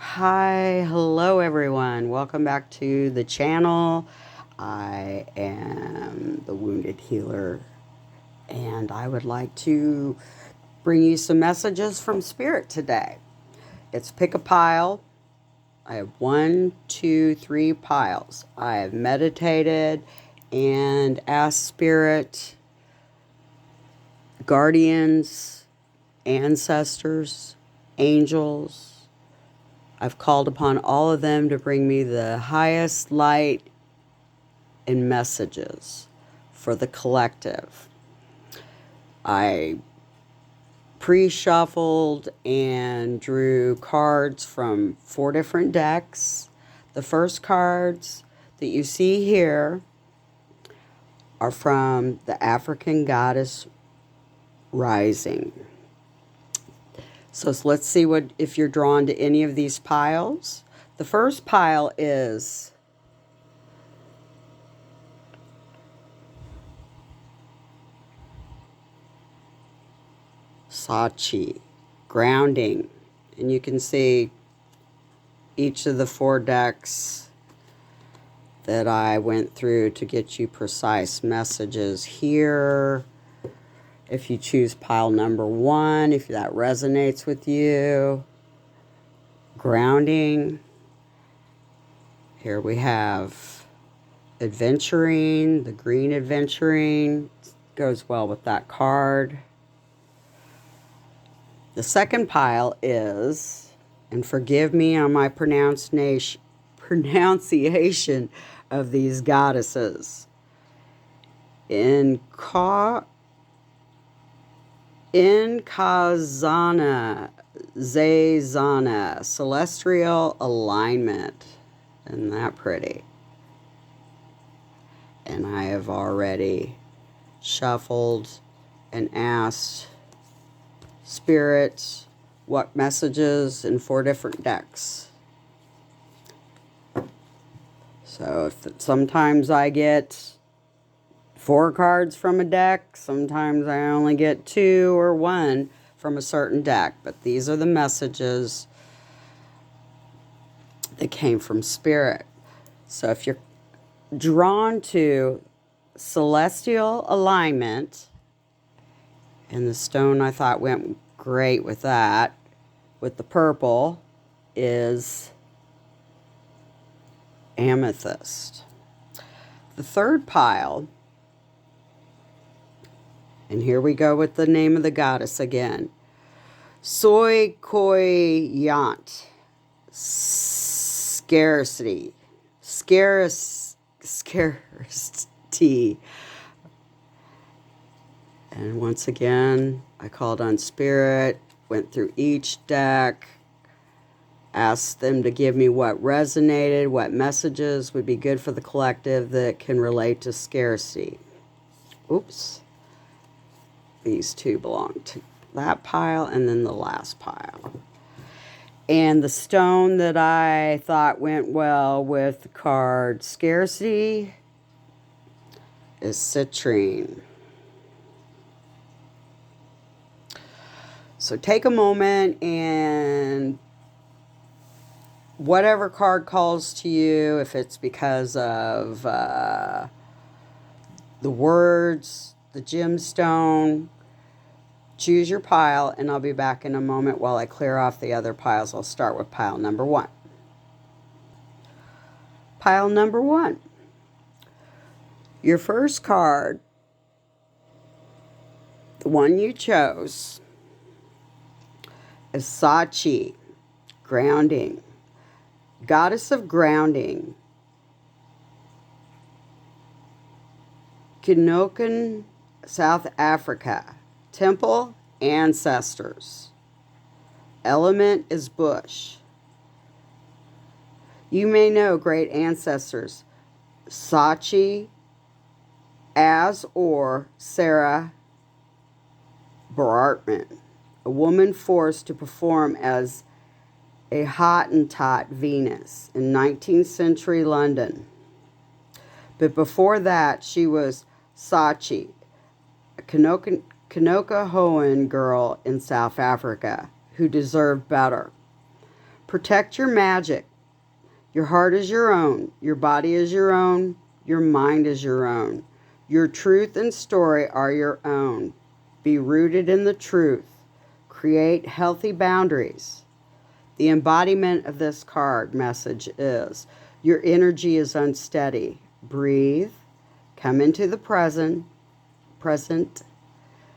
Hi, hello everyone. Welcome back to the channel. I am the Wounded Healer, and I would like to bring you some messages from Spirit today. It's pick a pile. I have 1, 2, 3 piles. I have meditated and asked Spirit, guardians, ancestors, angels. I've called upon all of them to bring me the highest light and messages for the collective. I pre-shuffled and drew cards from 4 different decks. The first cards that you see here are from the African Goddess Rising. So let's see if you're drawn to any of these piles. The first pile is Sachi, grounding. And you can see each of the 4 decks that I went through to get you precise messages here. If you choose pile number 1, if that resonates with you, grounding. Here we have adventuring, the green adventuring goes well with that card. The second pile is, and forgive me on my pronunciation of these goddesses, Inkazana Zazana, celestial alignment. Isn't that pretty? And I have already shuffled and asked Spirit what messages in 4 different decks. So sometimes I get 4 cards from a deck, sometimes I only get 2 or 1 from a certain deck, but these are the messages that came from Spirit. So if you're drawn to celestial alignment, and the stone I thought went great with that, with the purple, is amethyst. The third pile, and here we go with the name of the goddess again, Soy Koi Yant, scarcity. And once again, I called on Spirit, went through each deck, asked them to give me what resonated, what messages would be good for the collective that can relate to scarcity. Oops. These 2 belong to that pile and then the last pile. And the stone that I thought went well with the card scarcity is citrine. So take a moment and whatever card calls to you, if it's because of the words, the gemstone, choose your pile, and I'll be back in a moment while I clear off the other piles. I'll start with pile number 1. Pile number 1. Your first card, the one you chose, is Sachi, grounding. Goddess of grounding. Kinokan, South Africa. Temple, ancestors. Element is bush. You may know great ancestors, Sachi, as or Sarah Bartman, a woman forced to perform as a Hottentot Venus in 19th century London. But before that, she was Sachi, a Kanokahoan girl in South Africa who deserved better. Protect your magic. Your heart is your own. Your body is your own. Your mind is your own. Your truth and story are your own. Be rooted in the truth. Create healthy boundaries. The embodiment of this card message is, your energy is unsteady. Breathe. Come into the present.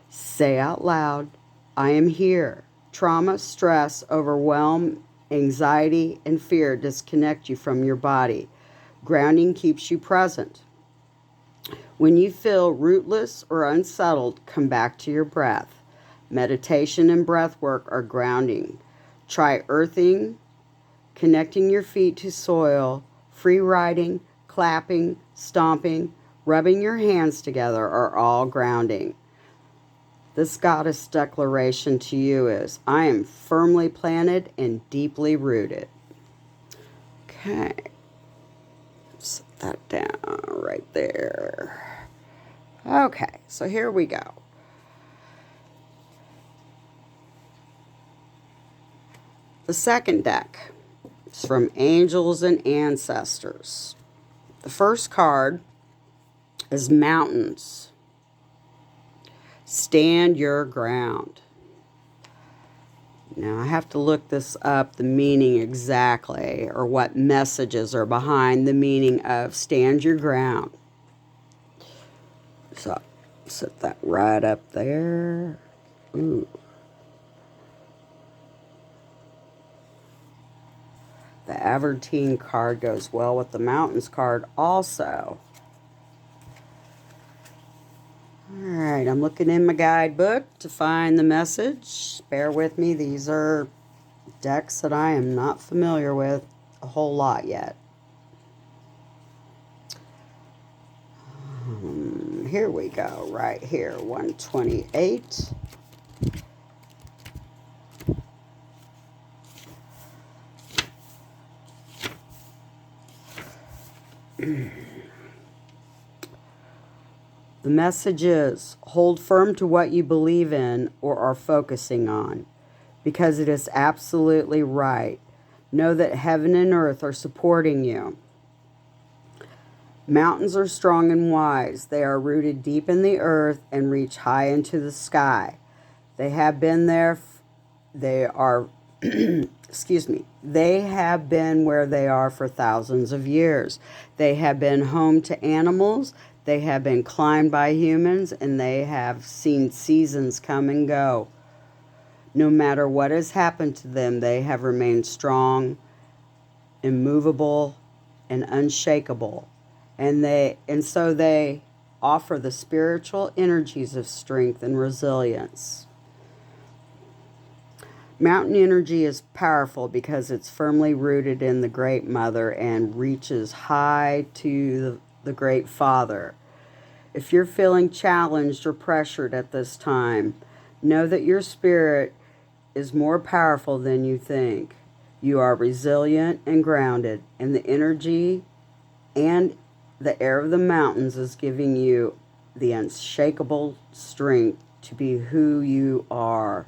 Say out loud, I am here. Trauma, stress, overwhelm, anxiety, and fear disconnect you from your body. Grounding keeps you present. When you feel rootless or unsettled, come back to your breath. Meditation and breath work are grounding. Try earthing, connecting your feet to soil, free riding, clapping, stomping, rubbing your hands together are all grounding. This goddess declaration to you is, I am firmly planted and deeply rooted. Okay. Set that down right there. Okay, so here we go. The second deck is from Angels and Ancestors. The first card is Mountains. Stand your ground. Now, I have to look this up, the meaning exactly, or what messages are behind the meaning of stand your ground. So, set that right up there. Ooh. The Avertine card goes well with the Mountains card also. Alright, I'm looking in my guidebook to find the message. Bear with me, these are decks that I am not familiar with a whole lot yet. Here we go, right here, 128. The message is, hold firm to what you believe in or are focusing on, because it is absolutely right. Know that heaven and earth are supporting you. Mountains are strong and wise. They are rooted deep in the earth and reach high into the sky. They have been there. They are, excuse me, they have been where they are for thousands of years. They have been home to animals. They have been climbed by humans, and they have seen seasons come and go. No matter what has happened to them, they have remained strong, immovable, and unshakable. And so they offer the spiritual energies of strength and resilience. Mountain energy is powerful because it's firmly rooted in the Great Mother and reaches high to the Great Father. If you're feeling challenged or pressured at this time, know that your spirit is more powerful than you think. You are resilient and grounded, and the energy and the air of the mountains is giving you the unshakable strength to be who you are.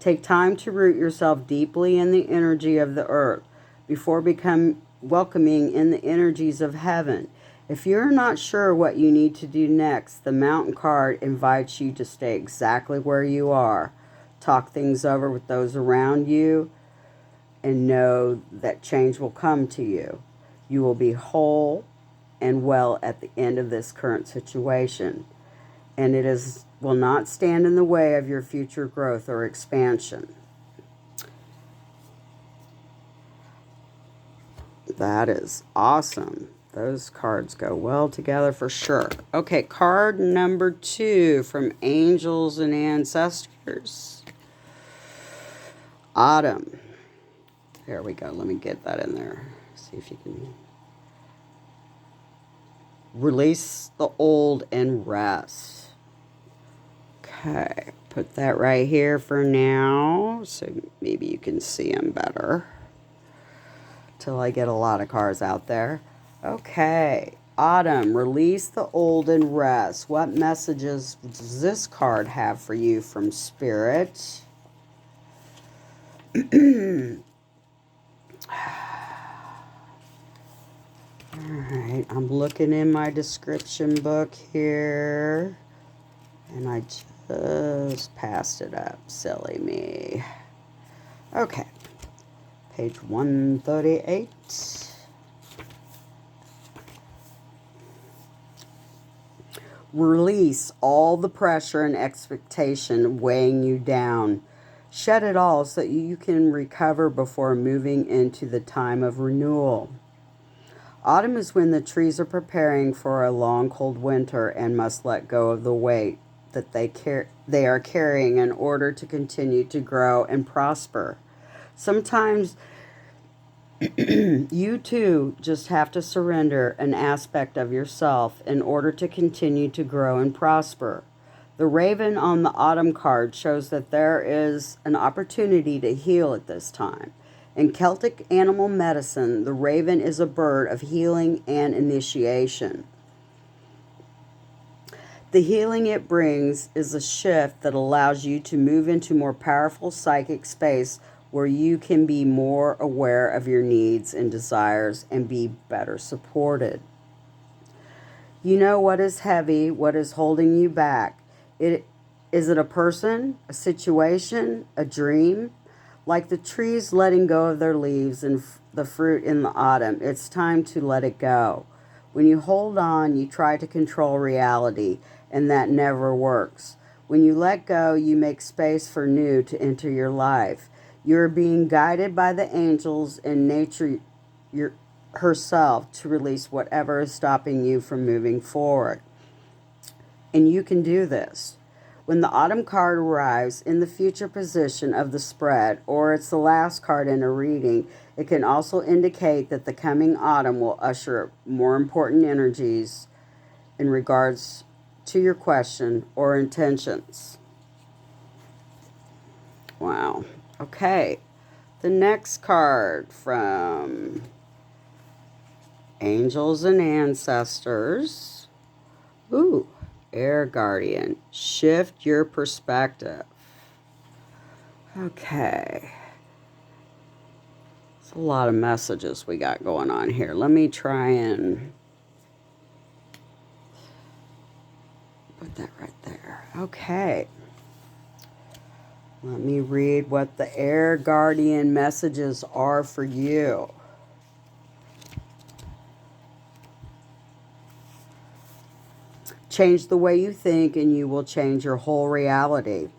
Take time to root yourself deeply in the energy of the earth before welcoming in the energies of heaven. If you're not sure what you need to do next, the Mountain card invites you to stay exactly where you are. Talk things over with those around you and know that change will come to you. You will be whole and well at the end of this current situation, and will not stand in the way of your future growth or expansion. That is awesome. Those cards go well together for sure. Okay, card number 2 from Angels and Ancestors. Autumn. There we go. Let me get that in there. See if you can. Release the old and rest. Okay, put that right here for now, so maybe you can see them better till I get a lot of cards out there. Okay, Autumn, release the old and rest. What messages does this card have for you from Spirit? Alright, I'm looking in my description book here. And I just passed it up. Silly me. Okay. Page 138. Release all the pressure and expectation weighing you down. Shed it all so that you can recover before moving into the time of renewal. Autumn is when the trees are preparing for a long, cold winter and must let go of the weight that they are carrying in order to continue to grow and prosper. Sometimes you too just have to surrender an aspect of yourself in order to continue to grow and prosper. The raven on the autumn card shows that there is an opportunity to heal at this time. In Celtic animal medicine, the raven is a bird of healing and initiation. The healing it brings is a shift that allows you to move into more powerful psychic space where you can be more aware of your needs and desires and be better supported. You know what is heavy, what is holding you back. Is it a person, a situation, a dream? Like the trees letting go of their leaves and the fruit in the autumn, it's time to let it go. When you hold on, you try to control reality, and that never works. When you let go, you make space for new to enter your life. You're being guided by the angels and nature herself to release whatever is stopping you from moving forward. And you can do this. When the autumn card arrives in the future position of the spread, or it's the last card in a reading, it can also indicate that the coming autumn will usher more important energies in regards to your question or intentions. Wow. Okay. The next card from Angels and Ancestors. Ooh. Air Guardian, shift your perspective. Okay. It's a lot of messages we got going on here. Let me try and put that right there. Okay. Let me read what the Air Guardian messages are for you. Change the way you think and you will change your whole reality.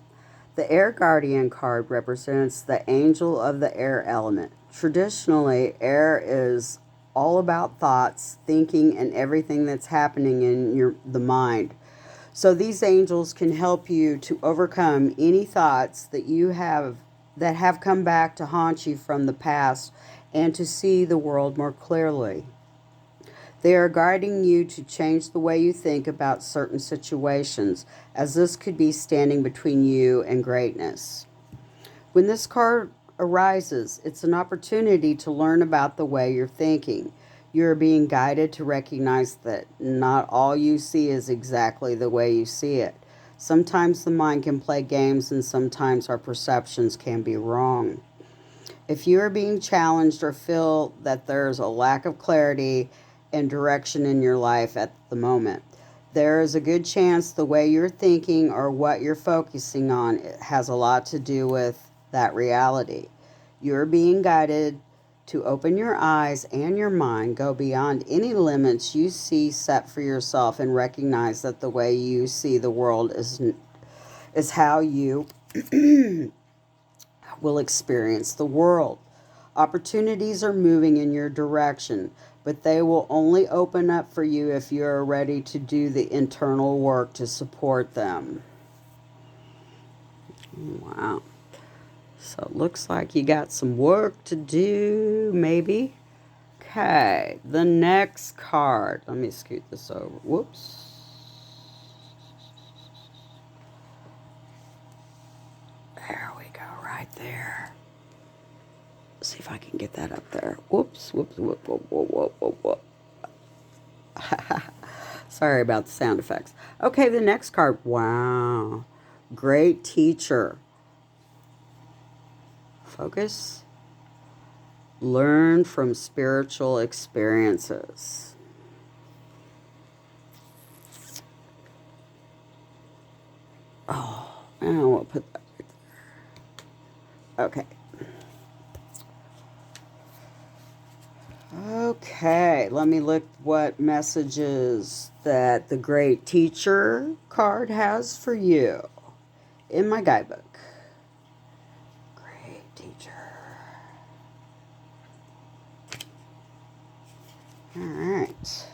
The Air Guardian card represents the angel of the air element. Traditionally, air is all about thoughts, thinking, and everything that's happening in the mind. So these angels can help you to overcome any thoughts that you have that have come back to haunt you from the past and to see the world more clearly. They are guiding you to change the way you think about certain situations, as this could be standing between you and greatness. When this card arises, it's an opportunity to learn about the way you're thinking. You're being guided to recognize that not all you see is exactly the way you see it. Sometimes the mind can play games, and sometimes our perceptions can be wrong. If you are being challenged or feel that there's a lack of clarity and direction in your life at the moment, there is a good chance the way you're thinking or what you're focusing on has a lot to do with that reality. You're being guided to open your eyes and your mind, go beyond any limits you see set for yourself, and recognize that the way you see the world is how you will experience the world. Opportunities are moving in your direction, but they will only open up for you if you are ready to do the internal work to support them. Wow. So it looks like you got some work to do, maybe. Okay, the next card. Let me scoot this over. Whoops. There we go, right there. See if I can get that up there. Whoops, whoops, whoop, whoop, whoop, whoop, whoop, whoop. Sorry about the sound effects. Okay, the next card. Wow. Great teacher. Focus. Learn from spiritual experiences. And we'll put that right there. Okay. Okay, let me look what messages that the Great Teacher card has for you in my guidebook. Great Teacher. All right.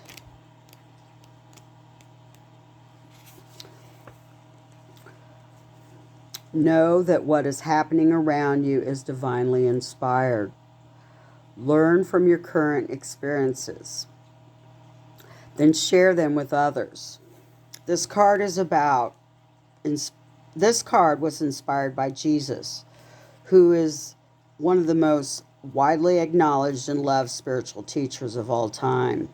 Know that what is happening around you is divinely inspired. Learn from your current experiences. Then share them with others. This card was inspired by Jesus, who is one of the most widely acknowledged and loved spiritual teachers of all time.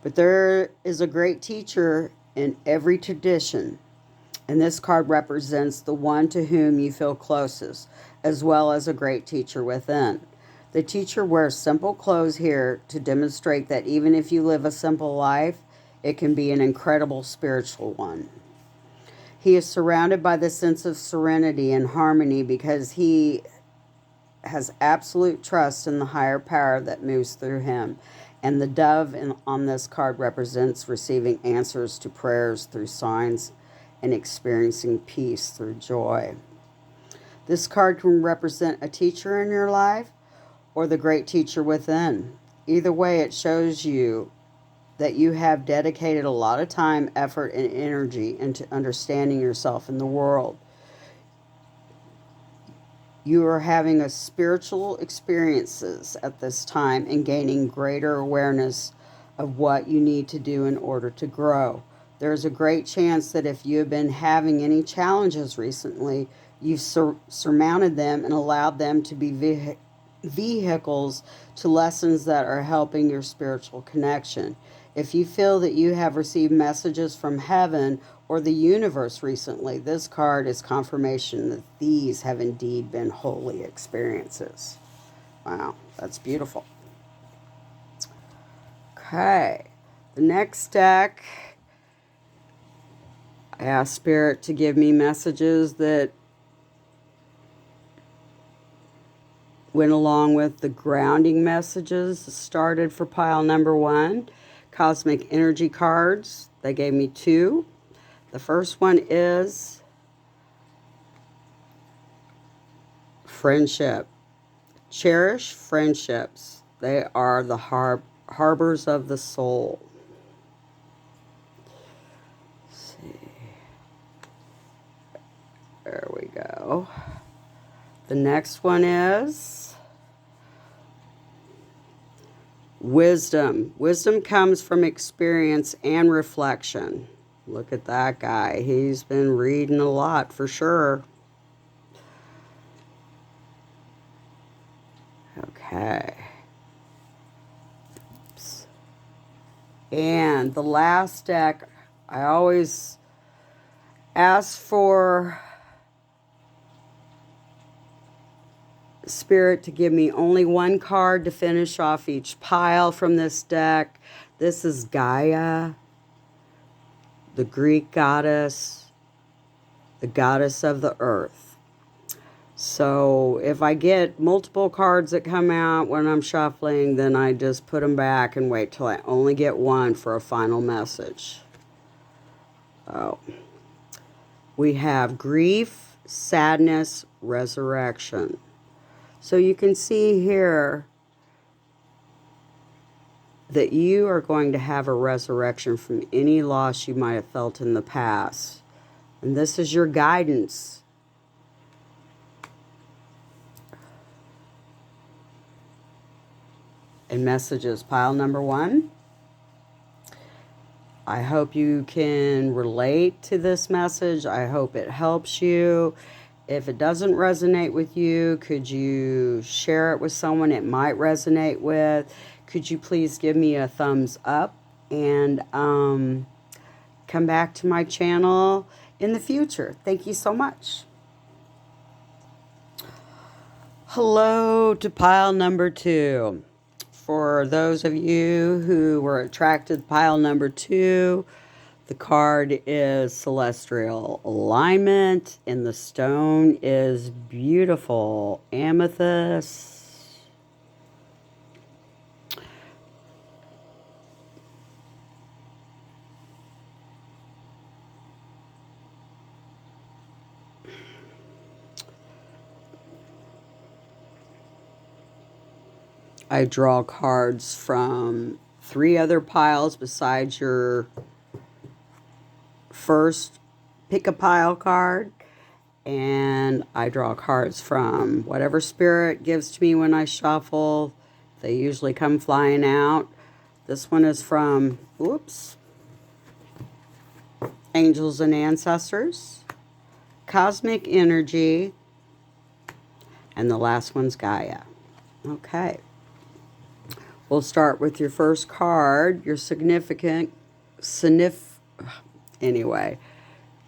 But there is a great teacher in every tradition, and this card represents the one to whom you feel closest, as well as a great teacher within. The teacher wears simple clothes here to demonstrate that even if you live a simple life, it can be an incredible spiritual one. He is surrounded by the sense of serenity and harmony because he has absolute trust in the higher power that moves through him. And the dove on this card represents receiving answers to prayers through signs and experiencing peace through joy. This card can represent a teacher in your life or the great teacher within. Either way, it shows you that you have dedicated a lot of time, effort, and energy into understanding yourself in the world. You are having a spiritual experiences at this time and gaining greater awareness of what you need to do in order to grow. There's a great chance that if you have been having any challenges recently, you've surmounted them and allowed them to be vehicles to lessons that are helping your spiritual connection. If you feel that you have received messages from heaven or the universe recently, this card is confirmation that these have indeed been holy experiences. Wow, that's beautiful. Okay, the next deck, I asked Spirit to give me messages that went along with the grounding messages started for pile number 1. Cosmic energy cards. They gave me 2. The first one is friendship. Cherish friendships. They are the harbors of the soul. Let's see. There we go. The next one is wisdom. Wisdom comes from experience and reflection. Look at that guy. He's been reading a lot for sure. Okay. Oops. And the last deck, I always ask for Spirit to give me only one card to finish off each pile from this deck. This is Gaia, the Greek goddess, the goddess of the earth. So if I get multiple cards that come out when I'm shuffling, then I just put them back and wait till I only get one for a final message. Oh. We have grief, sadness, resurrection. So you can see here that you are going to have a resurrection from any loss you might have felt in the past. And this is your guidance. And messages, pile number 1. I hope you can relate to this message. I hope it helps you. If it doesn't resonate with you, could you share it with someone it might resonate with? Could you please give me a thumbs up and come back to my channel in the future? Thank you so much. Hello to pile number 2. For those of you who were attracted to pile number 2, The card is Celestial Alignment, and the stone is beautiful amethyst. I draw cards from 3 other piles besides your first pick a pile card, and I draw cards from whatever spirit gives to me when I shuffle. They usually come flying out. This one is from, Angels and Ancestors, Cosmic Energy, and the last one's Gaia. Okay. We'll start with your first card, your anyway,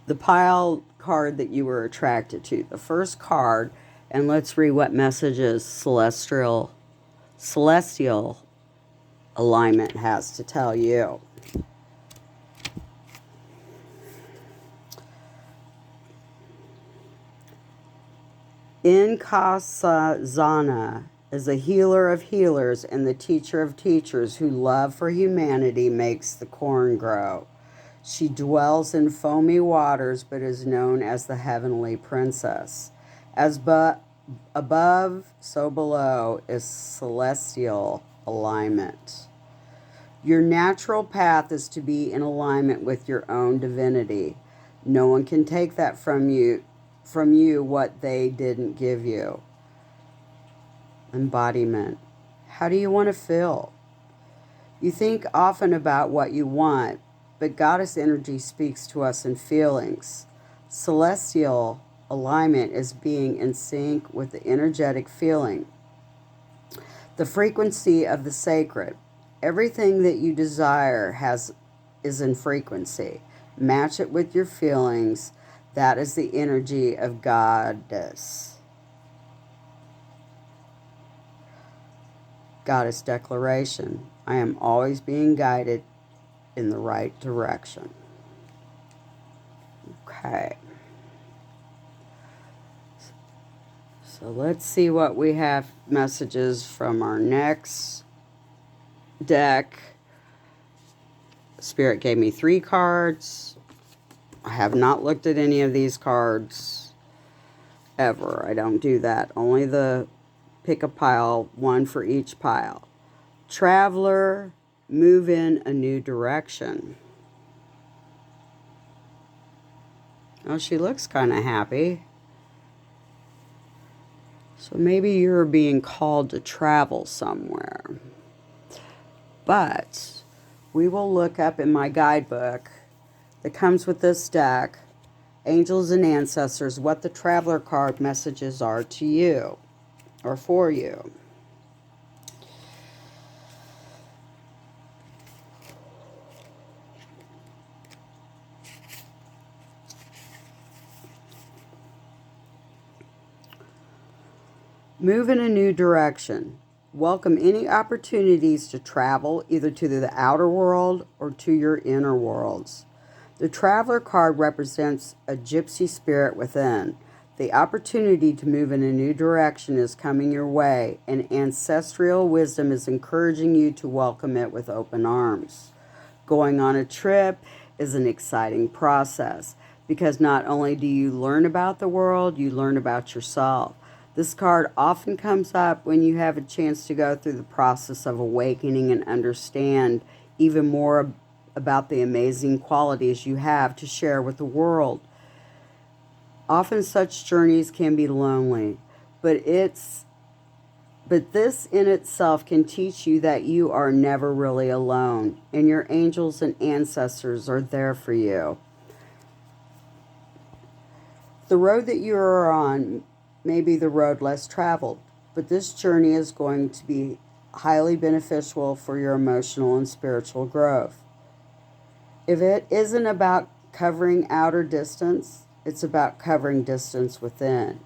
the pile card that you were attracted to, the first card, and let's read what messages celestial alignment has to tell you. Inkasazana is a healer of healers and the teacher of teachers whose love for humanity makes the corn grow. She dwells in foamy waters but is known as the heavenly princess. As above, so below is celestial alignment. Your natural path is to be in alignment with your own divinity. No one can take that from you what they didn't give you. Embodiment. How do you want to feel? You think often about what you want, but goddess energy speaks to us in feelings. Celestial alignment is being in sync with the energetic feeling, the frequency of the sacred. Everything that you desire is in frequency. Match it with your feelings. That is the energy of goddess. Goddess declaration. I am always being guided in the right direction. Okay. So let's see what we have messages from our next deck. Spirit gave me 3 cards. I have not looked at any of these cards ever. I don't do that. Only the pick a pile, 1 for each pile. Traveler, move in a new direction. Oh, she looks kind of happy. So maybe you're being called to travel somewhere. But we will look up in my guidebook that comes with this deck, Angels and Ancestors, what the Traveler card messages are to you or for you. Move in a new direction. Welcome any opportunities to travel, either to the outer world or to your inner worlds. The Traveler card represents a gypsy spirit within. The opportunity to move in a new direction is coming your way, and ancestral wisdom is encouraging you to welcome it with open arms. Going on a trip is an exciting process because not only do you learn about the world, you learn about yourself. This card often comes up when you have a chance to go through the process of awakening and understand even more about the amazing qualities you have to share with the world. Often such journeys can be lonely, but this in itself can teach you that you are never really alone, and your angels and ancestors are there for you. The road that you are on may be the road less traveled, but this journey is going to be highly beneficial for your emotional and spiritual growth. If it isn't about covering outer distance, it's about covering distance within.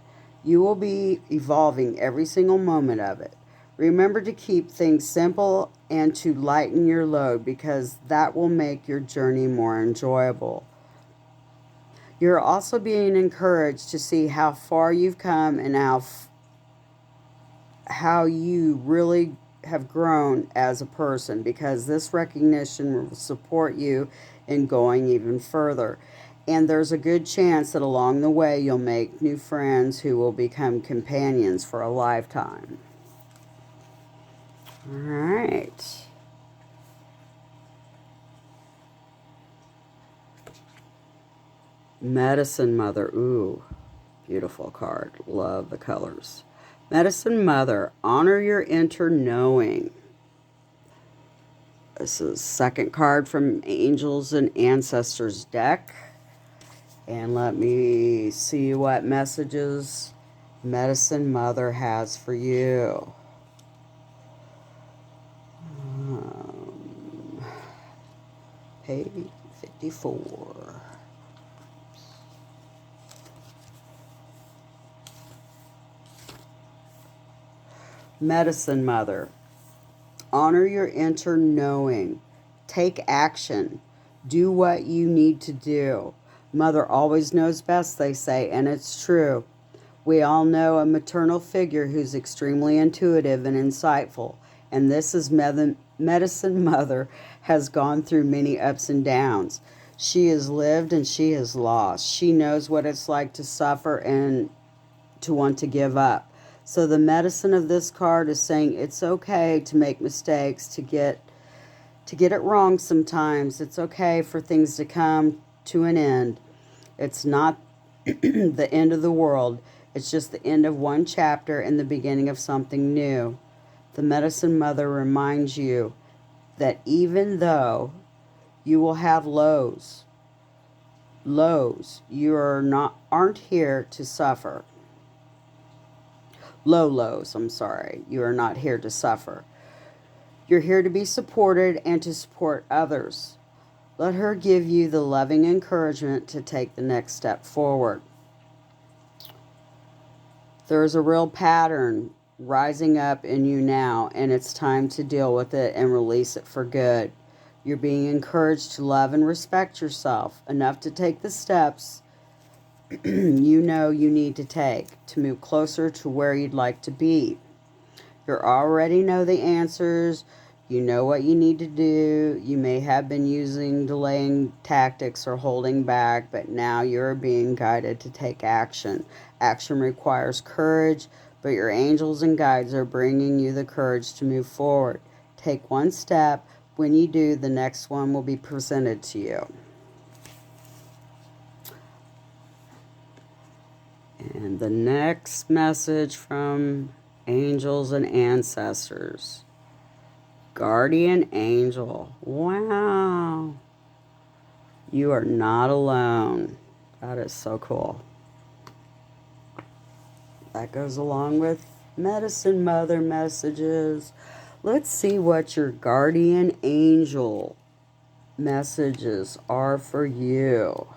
You will be evolving every single moment of it. Remember to keep things simple and to lighten your load because that will make your journey more enjoyable. You're also being encouraged to see how far you've come and how you really have grown as a person, because this recognition will support you in going even further. And there's a good chance that along the way you'll make new friends who will become companions for a lifetime. All right. Medicine Mother. Ooh, beautiful card. Love the colors. Medicine Mother, honor your inner knowing. This is second card from Angels and Ancestors deck. And let me see what messages Medicine Mother has for you. Page 54. Medicine Mother, honor your inner knowing. Take action. Do what you need to do. Mother always knows best, they say, and it's true. We all know a maternal figure who's extremely intuitive and insightful, and this is Medicine Mother has gone through many ups and downs. She has lived and she has lost. She knows what it's like to suffer and to want to give up. So the medicine of this card is saying it's okay to make mistakes, to get it wrong sometimes. It's okay for things to come to an end. It's not the end of the world. It's just the end of one chapter and the beginning of something new. The Medicine Mother reminds you that even though you will have lows, you aren't here to suffer. Lows, I'm sorry. You are not here to suffer. You're here to be supported and to support others. Let her give you the loving encouragement to take the next step forward. There's a real pattern rising up in you now, and it's time to deal with it and release it for good. You're being encouraged to love and respect yourself enough to take the steps you know you need to take to move closer to where you'd like to be. You already know the answers. You know what you need to do. You may have been using delaying tactics or holding back, but now you're being guided to take action. Action requires courage, but your angels and guides are bringing you the courage to move forward. Take one step. When you do, the next one will be presented to you. And the next message from Angels and Ancestors. Guardian Angel. Wow. You are not alone. That is so cool. That goes along with Medicine Mother messages. Let's see what your Guardian Angel messages are for you.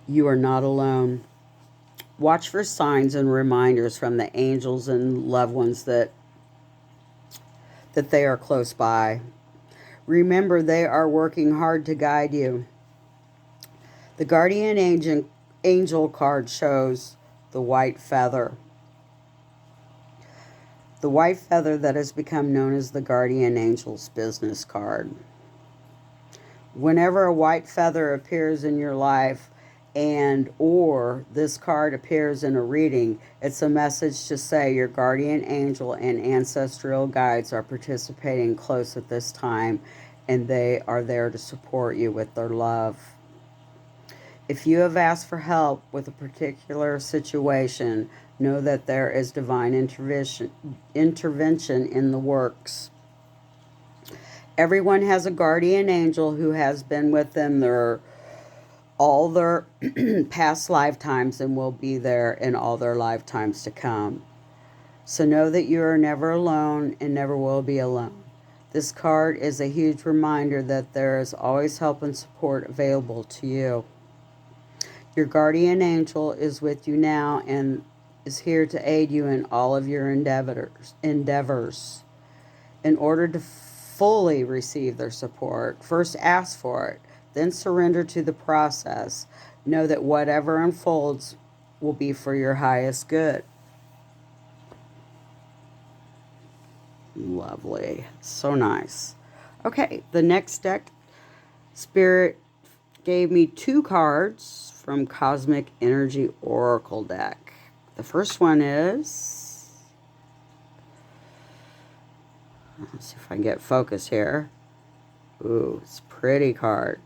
You are not alone. Watch for signs and reminders from the angels and loved ones that they are close by. Remember, they are working hard to guide you. The Guardian Angel card shows the white feather. The white feather that has become known as the Guardian Angel's business card. Whenever a white feather appears in your life, and or this card appears in a reading, it's a message to say your guardian angel and ancestral guides are participating close at this time, and they are there to support you with their love. If you have asked for help with a particular situation, know that there is divine intervention in the works. Everyone has a guardian angel who has been with them their all their past lifetimes and will be there in all their lifetimes to come. So know that you are never alone and never will be alone. This card is a huge reminder that there is always help and support available to you. Your guardian angel is with you now and is here to aid you in all of your endeavors. In order to fully receive their support, first ask for it, then surrender to the process. Know that whatever unfolds will be for your highest good. Lovely. So nice. Okay, the next deck, Spirit gave me 2 cards from Cosmic Energy Oracle deck. The first one is, let's see if I can get focus here. Ooh, it's a pretty card.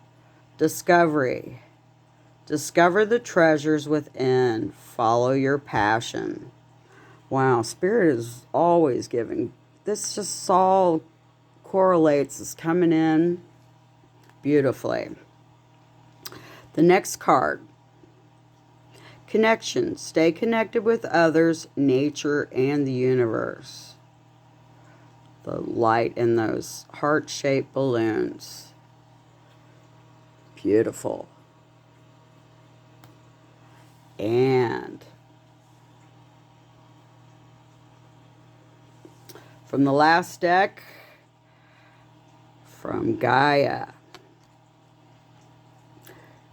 Discovery. Discover the treasures within. Follow your passion. Wow, Spirit is always giving. This just all correlates. It's coming in beautifully. The next card. Connection. Stay connected with others, nature, and the universe. The light in those heart-shaped balloons. Beautiful. And from the last deck, from Gaia,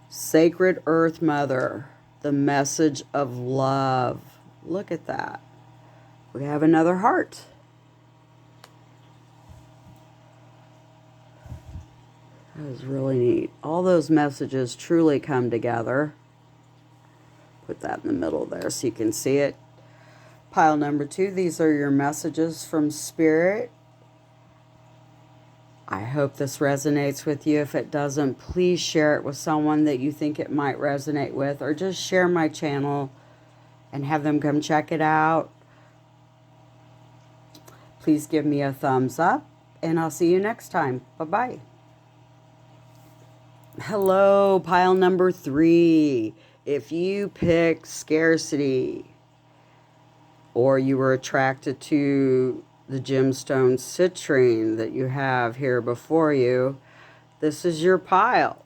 Sacred Earth Mother, the message of love. Look at that. We have another heart. That is really neat. All those messages truly come together. Put that in the middle there so you can see it. Pile number 2, these are your messages from Spirit. I hope this resonates with you. If it doesn't, please share it with someone that you think it might resonate with, or just share my channel and have them come check it out. Please give me a thumbs up, and I'll see you next time. Bye-bye. Hello, pile number 3. If you pick scarcity, or you were attracted to the gemstone citrine that you have here before you, this is your pile.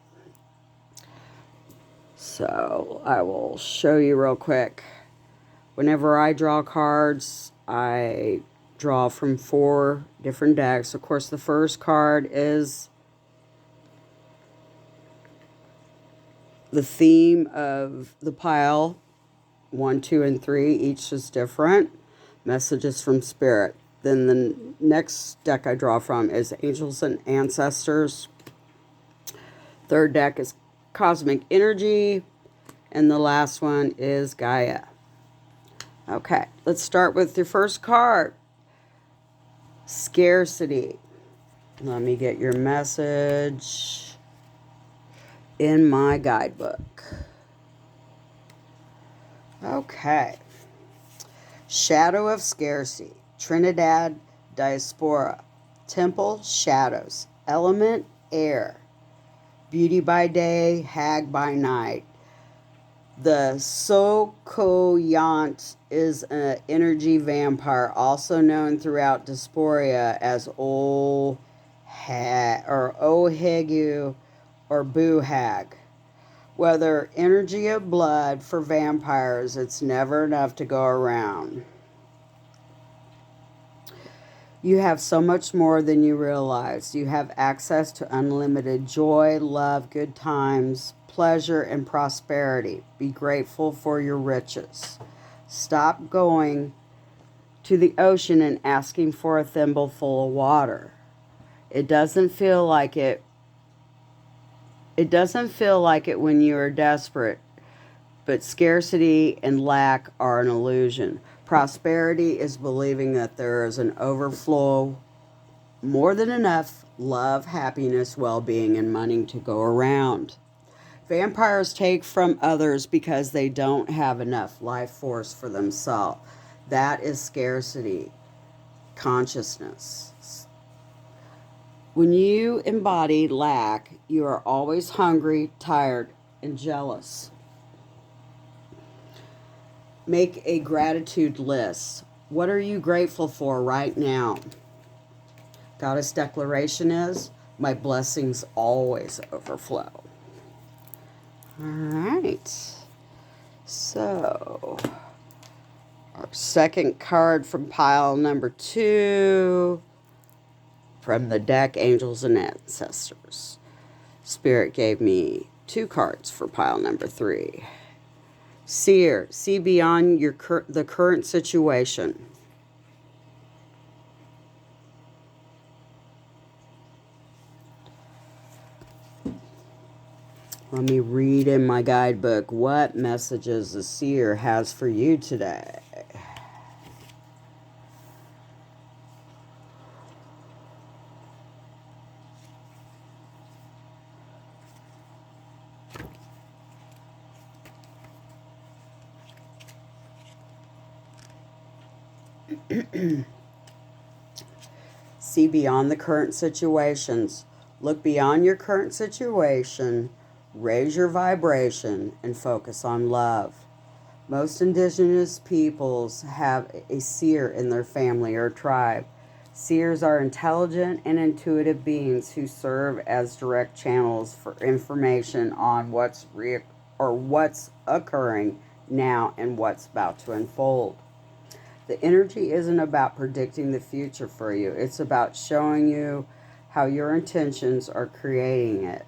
So I will show you real quick. Whenever I draw cards, I draw from 4 different decks. Of course, the first card is the theme of the pile. 1, 2, and 3, each is different. Messages from Spirit. Then the next deck I draw from is Angels and Ancestors. Third deck is Cosmic Energy. And the last one is Gaia. Okay, let's start with your first card. Scarcity. Let me get your message in my guidebook. Okay. Shadow of Scarcity. Trinidad Diaspora. Temple Shadows. Element Air. Beauty by day, hag by night. The Sokoyant is an energy vampire, also known throughout Diaspora as Ohegu or Boo Hag. Whether energy of blood for vampires, it's never enough to go around. You have so much more than you realize. You have access to unlimited joy, love, good times, pleasure, and prosperity. Be grateful for your riches. Stop going to the ocean and asking for a thimbleful of water. It doesn't feel like it. It doesn't feel like it when you are desperate, but scarcity and lack are an illusion. Prosperity is believing that there is an overflow, more than enough love, happiness, well-being, and money to go around. Vampires take from others because they don't have enough life force for themselves. That is scarcity consciousness. When you embody lack, you are always hungry, tired, and jealous. Make a gratitude list. What are you grateful for right now? Goddess declaration is, my blessings always overflow. All right. So, our second card from pile number 2 from the deck, Angels and Ancestors. Spirit gave me 2 cards for pile number 3. Seer, see beyond the current situation. Let me read in my guidebook what messages the seer has for you today. See beyond the current situations. Look beyond your current situation. Raise your vibration and focus on love. Most indigenous peoples have a seer in their family or tribe. Seers are intelligent and intuitive beings who serve as direct channels for information on what's occurring now and what's about to unfold. The energy isn't about predicting the future for you. It's about showing you how your intentions are creating it.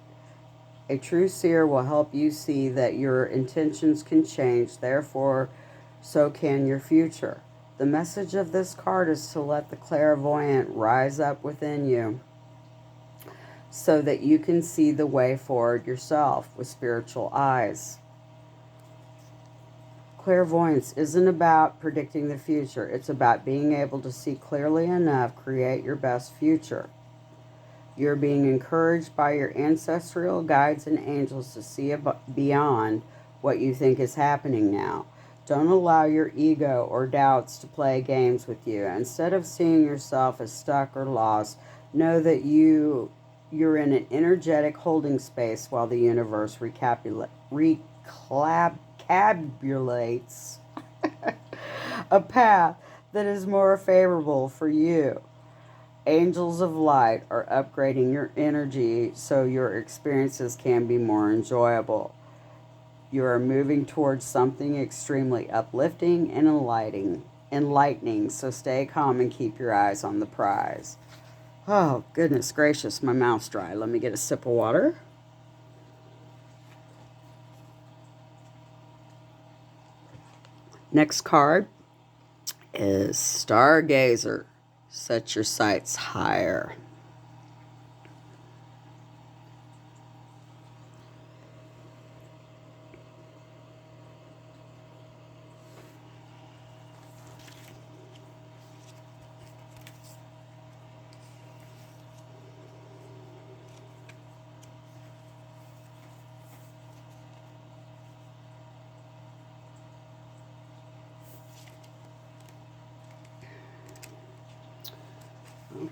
A true seer will help you see that your intentions can change, therefore, so can your future. The message of this card is to let the clairvoyant rise up within you so that you can see the way forward yourself with spiritual eyes. Clairvoyance isn't about predicting the future. It's about being able to see clearly enough, create your best future. You're being encouraged by your ancestral guides and angels to see beyond what you think is happening now. Don't allow your ego or doubts to play games with you. Instead of seeing yourself as stuck or lost, know that you're in an energetic holding space while the universe recalculates a path that is more favorable for you. Angels of light are upgrading your energy so your experiences can be more enjoyable. You are moving towards something extremely uplifting and enlightening, so stay calm and keep your eyes on the prize. Oh, goodness gracious, my mouth's dry. Let me get a sip of water. Next card is Stargazer. Set your sights higher.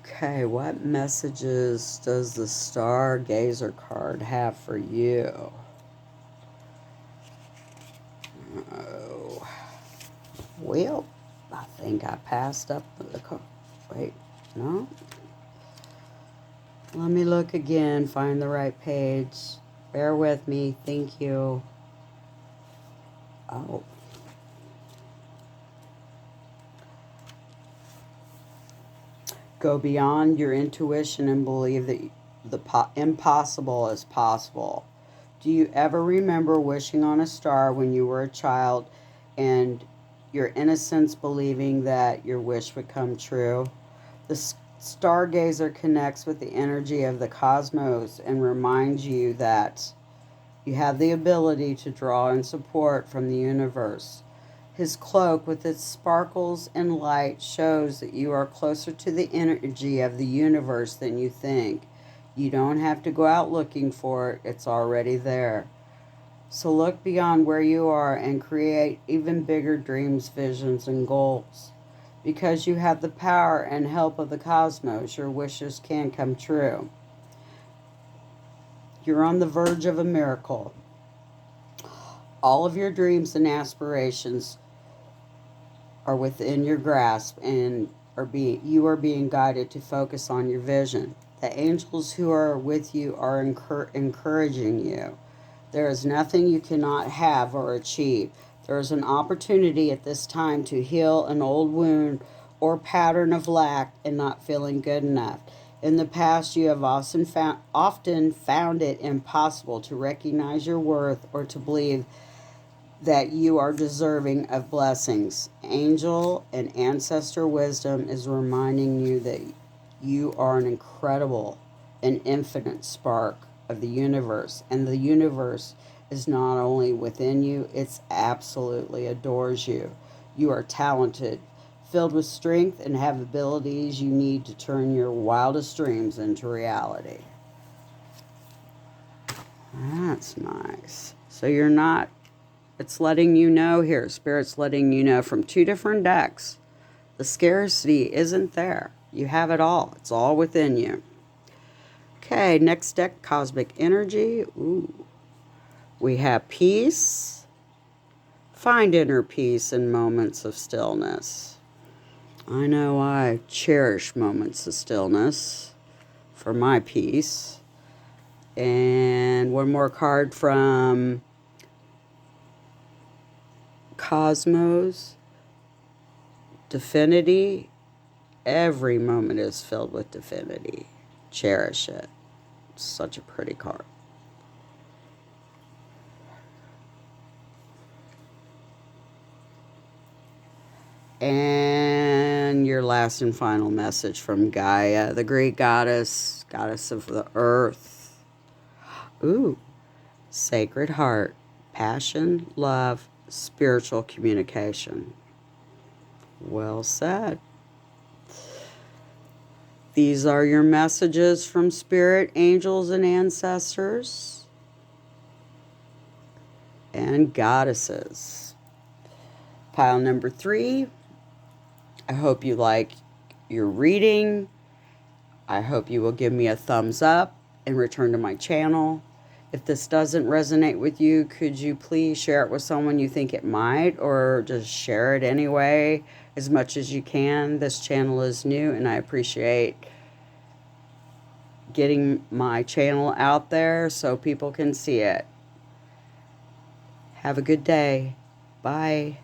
Okay, what messages does the Stargazer card have for you? Oh, well, I think I passed up the card. Wait, no. Let me look again, find the right page. Bear with me, thank you. Oh. Go beyond your intuition and believe that the impossible is possible. Do you ever remember wishing on a star when you were a child and your innocence believing that your wish would come true? The stargazer connects with the energy of the cosmos and reminds you that you have the ability to draw in support from the universe. His cloak with its sparkles and light shows that you are closer to the energy of the universe than you think. You don't have to go out looking for it, it's already there. So look beyond where you are and create even bigger dreams, visions, and goals. Because you have the power and help of the cosmos, your wishes can come true. You're on the verge of a miracle. All of your dreams and aspirations are within your grasp and you are being guided to focus on your vision. The angels who are with you are encouraging you. There is nothing you cannot have or achieve. There is an opportunity at this time to heal an old wound or pattern of lack and not feeling good enough. In the past, you have often found it impossible to recognize your worth or to believe that you are deserving of blessings. Angel and ancestor wisdom is reminding you that you are an incredible and infinite spark of the universe, and the universe is not only within you, it absolutely adores you. You are talented, filled with strength, and have abilities you need to turn your wildest dreams into reality. That's nice. So you're not, it's letting you know here, Spirit's letting you know from 2 different decks, the scarcity isn't there. You have it all. It's all within you. Okay, next deck, Cosmic Energy. Ooh. We have peace. Find inner peace in moments of stillness. I know I cherish moments of stillness for my peace. And one more card from Cosmos. Divinity. Every moment is filled with divinity. Cherish it. Such a pretty card. And your last and final message from Gaia, the Greek goddess, goddess of the earth. Ooh, Sacred Heart, passion, love, spiritual communication. Well said. These are your messages from Spirit, angels, and ancestors, and goddesses. Pile number 3. I hope you like your reading. I hope you will give me a thumbs up and return to my channel. If this doesn't resonate with you, could you please share it with someone you think it might, or just share it anyway as much as you can. This channel is new and I appreciate getting my channel out there so people can see it. Have a good day. Bye.